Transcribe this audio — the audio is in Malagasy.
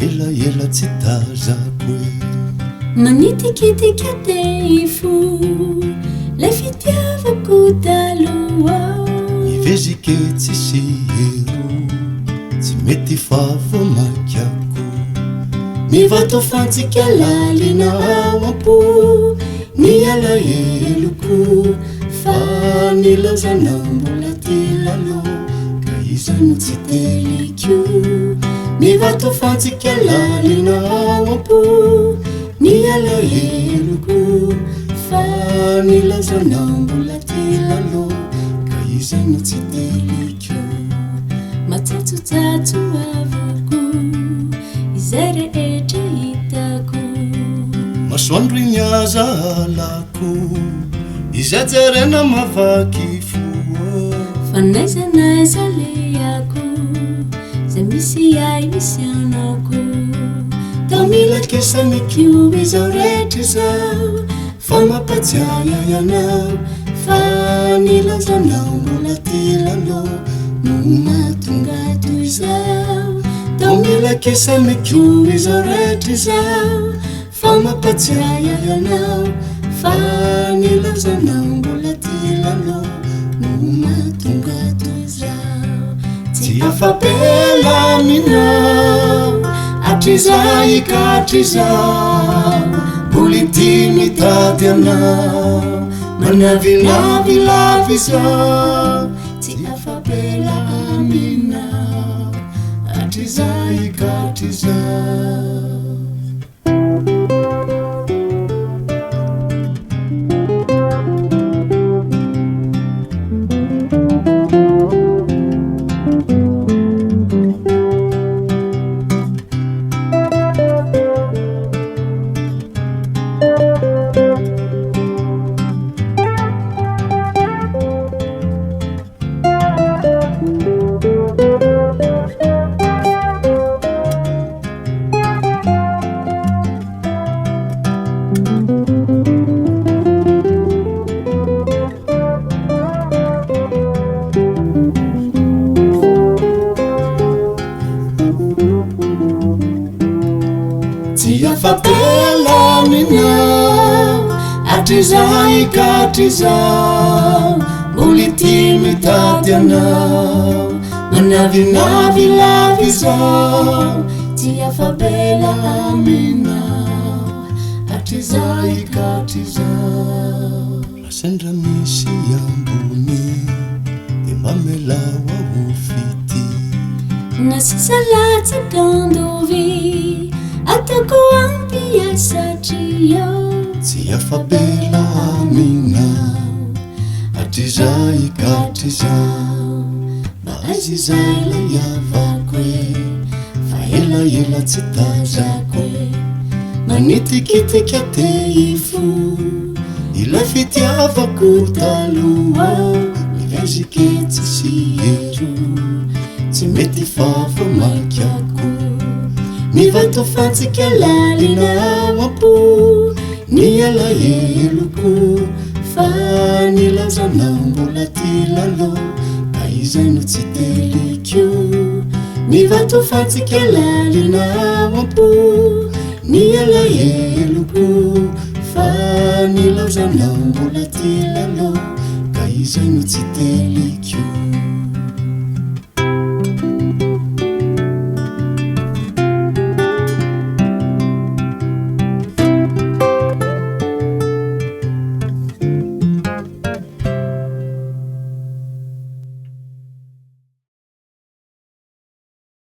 elaela tsy tazako Manitikitika hifoha Ilay fitiavako taloha Mivezika tsy sy eroa tsy mety favo maikako Mivato-fantsika lalina ampo alaheloko fa nilaozanao mbola taloha ka izay tsy teliko Mivato-fantsika lalina ampo alaheloko fa nilaozanao mbola taloha ka izay tsy teliko Matsatsotsatso havako Izay rehetra hitako Masoandro igny aiza halako Izay jerena mavaky hifoha Fanaiza leako Zay misy ay misy anako Tao mila kesany kio izao rehetra izao Fa mampatsiahy ianao Fa nilaozanao mbola taloha No mahatonga toy izao Tao mila kesany kio izao rehetra izao Fa mampatsiahy ianao Fa nilaozanao mbola taloha No mahatonga toy izao Tsy Afa-Bela minao Izay ka izao Mbola ty mitady anao Manavinavilava izao Tsy Afa-Bela aminao Izay ka izao Tsy Afa-Bela minao Izay ka izao Mbola ty mitady anao Manavinavilava izao Tsy Afa-Bela aminao Izay ka izao Lasendra misy ambony Dia mamelao aho fity Nasisa latsaka andovy Atako ampiasa trio Tsy Afa-Bela aminao Izay ka izao Mba aiza izay lay havako Fa elaela tsy tazako Manitikitika hifoha Ilay fitiavako taloha Mivezika tsy sy eroa tsy mety favo maikako Mivato-fantsika lalina ampo alaheloko fa nilaozanao mbola taloha ka izay tsy teliko Mivato-fantsika lalina ampo alaheloko fa nilaozanao mbola taloha ka izay tsy teliko